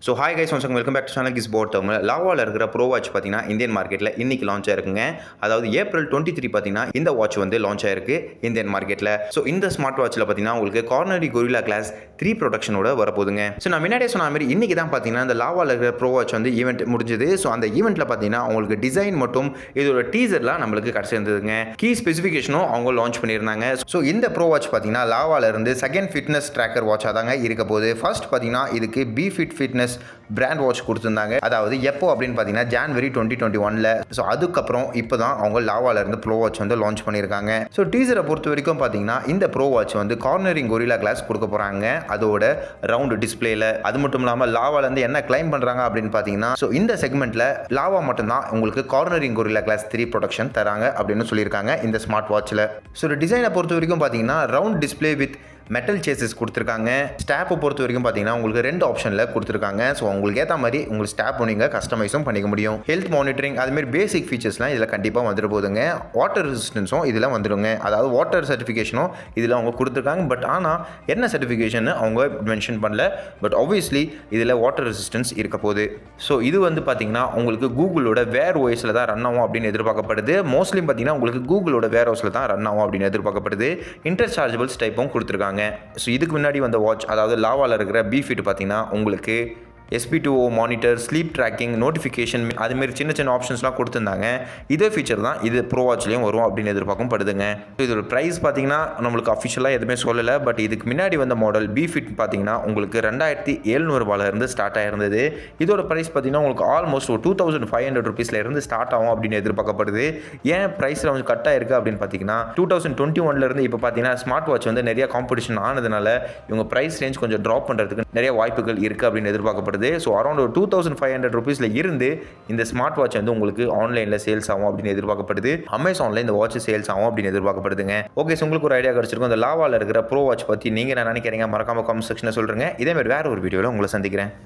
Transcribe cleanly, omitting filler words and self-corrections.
So hi guys once welcome back to channel Gizbot Tamil. லாவாவில் இருக்கிற pro watch பார்த்தீங்கன்னா Indian மார்க்கெட்டில் இன்றைக்கி லான்ச் ஆயிருக்குங்க. அதாவது ஏப்ரல் 23 பார்த்தீங்கன்னா இந்த வாட்ச் வந்து லான்ச் ஆயிருக்கு இந்தியன் மார்க்கெட்டில். ஸோ இந்த ஸ்மார்ட் வாட்சில் பார்த்தீங்கன்னா உங்களுக்கு கார்னரி கொரில்லா கிளாஸ் 3 ப்ரொடக்ஷனோட வரப்போகுதுங்க. ஸோ நான் முன்னாடியே சொன்ன மாதிரி இன்றைக்கி தான் பார்த்தீங்கன்னா இந்த லாவாவில் இருக்கிற ப்ரோ வாட்ச் வந்து ஈவெண்ட் முடிஞ்சது. ஸோ அந்த ஈவெண்ட்டில் பார்த்தீங்கன்னா உங்களுக்கு டிசைன் மட்டும் இதோட டீசர்லாம் நம்மளுக்கு கிடச்சிருந்ததுங்க. கீ ஸ்பெசிஃபிகேஷனும் அவங்க லான்ச் பண்ணியிருந்தாங்க. ஸோ இந்த ப்ரோ வாட்ச் பார்த்தீங்கன்னா லாவாவில் இருந்து செகண்ட் ஃபிட்னஸ் ட்ராக்கர் வாட்சாக தாங்க இருக்க போகுது. ஃபர்ஸ்ட் பார்த்தீங்கன்னா இதுக்கு B fit fitness brand watch கொடுத்துருந்தாங்க. அதாவது எப்போ அப்படின்னு பார்த்தீங்கன்னா ஜான்வரி 2021. ஸோ அதுக்கப்புறம் இப்போ தான் அவங்க லாவாவில் இருந்து ப்ரோ வாட்ச் வந்து லான்ச் பண்ணியிருக்காங்க. ஸோ டீசரை பொறுத்த வரைக்கும் பார்த்தீங்கன்னா இந்த ப்ரோ வாட்ச் வந்து கார்னரிங் கொரில்லா கிளாஸ் கொடுக்க போகிறாங்க, அதோட ரவுண்டு டிஸ்பிளேல. அது மட்டும் இல்லாமல் லாவாலேருந்து என்ன கிளைம் பண்ணுறாங்க அப்படின்னு பார்த்தீங்கன்னா ஸோ இந்த செக்மெண்ட்டில் லாவா மட்டும்தான் உங்களுக்கு கார்னரிங் கொரில்லா கிளாஸ் 3 ப்ரொடக்ஷன் தராங்க அப்படின்னு சொல்லியிருக்காங்க இந்த ஸ்மார்ட் வாட்சில். ஸோ டிசைனை பொறுத்த வரைக்கும் பார்த்தீங்கன்னா round display with metal chases கொடுத்துருக்காங்க. ஸ்டாப்பை பொறுத்த வரைக்கும் பார்த்தீங்கன்னா உங்களுக்கு 2 ஆப்ஷனில் கொடுத்துருக்காங்க. ஸோ உங்களுக்கு ஏற்ற மாதிரி உங்களுக்கு ஸ்டாப் நீங்கள் கஸ்டமைஸும் பண்ணிக்க முடியும். ஹெல்த் மானிட்டரிங் அதுமாரி பேசிக் ஃபீச்சர்ஸ்லாம் இதில் கண்டிப்பாக வந்துட்டு போதுங்க. வாட்டர் ரெசிஸ்டன்ஸும் இதில் வந்துடுங்க. அதாவது வாட்டர் சர்டிஃபிகேஷனும் இதில் அவங்க கொடுத்துருக்காங்க. பட் ஆனால் என்ன சர்டிஃபிகேஷன் அவங்க மென்ஷன் பண்ணல. பட் ஆப்வியஸ்லி இதில் வாட்டர் ரெசிஸ்டன்ஸ் இருக்க போகுது. ஸோ இது வந்து பார்த்தீங்கன்னா உங்களுக்கு கூகுளோட வேர் ஓஎஸில் தான் ரன் ஆகும் அப்படின்னு எதிர்பார்க்கப்படுது. மோஸ்ட்லி பார்த்தீங்கன்னா உங்களுக்கு கூகுளோட வேர் ஹவுஸில் தான் ரன் ஆகும் அப்படின்னு எதிர்பார்க்கப்படுது. இன்டர்சார்ஜபிள்ஸ் டைப்பும் கொடுத்துருக்காங்க. ஸோ இதுக்கு முன்னாடி வந்த வாட்ச் அதாவது லாவாவில் இருக்கிற பி ஃபிட் பார்த்தீங்கன்னா உங்களுக்கு SP2O monitor, sleep tracking, notification அதுமாரி சின்ன சின்ன ஆப்ஷன்ஸ்லாம் கொடுத்துருந்தாங்க. இதே ஃபீச்சர் தான் இது ப்ரோ வாட்ச்லேயும் வரும் அப்படின்னு எதிர்பார்க்கப்படுதுங்க. இதோட ப்ரைஸ் பார்த்தீங்கன்னா நம்மளுக்கு அஃபிஷியலாக எதுவுமே சொல்லலை. பட் இதுக்கு முன்னாடி வந்த மாடல் பி ஃபிட் பார்த்தீங்கன்னா உங்களுக்கு 2700 இருந்து ஸ்டார்ட் ஆயிருந்தது. இதோட ப்ரைஸ் பார்த்தீங்கன்னா உங்களுக்கு ஆல்மோஸ்ட் ஒரு 2500 rupeesல இருந்து ஸ்டார்ட் ஆகும் அப்படின்னு எதிர்பார்க்கப்படுது. ஏன் ப்ரைஸில் கொஞ்சம் கட் ஆயிருக்கு அப்படின்னு பார்த்தீங்கன்னா 2021 இப்போ பார்த்தீங்கன்னா ஸ்மார்ட் வாட்ச் வந்து நிறைய காம்படிஷன் ஆனதுனால இவங்க ப்ரைஸ் ரேஞ்ச் கொஞ்சம் ட்ராப் பண்ணுறதுக்கு நிறைய வாய்ப்புகள் இருக்குது அப்படின்னு எதிர்பார்க்கப்படுது. ஸோ அரௌண்ட் ஒரு 2500 rupeesல இருந்து இந்த ஸ்மார்ட் வாட்ச் வந்து உங்களுக்கு ஆன்லைனில் சேல்ஸ் ஆகும் அப்படின்னு எதிர்பார்க்கப்படுது. அமேசானில் இந்த வாட்ச் சேல்ஸ் ஆகும் அப்படின்னு எதிர்பார்க்கப்படுதுங்க. ஓகே, உங்களுக்கு ஒரு ஐடியா கிடைச்சிருக்கும் இந்த லாவாவில் இருக்கிற ப்ரோ வாட்ச் பற்றி நீங்கள் என்ன நினைக்கிறீங்க மறக்காம காமெண்ட் செக்ஷனில் சொல்கிறேங்க. இதேமாதிரி வேறு ஒரு வீடியோவில் உங்களை சந்திக்கிறேன்.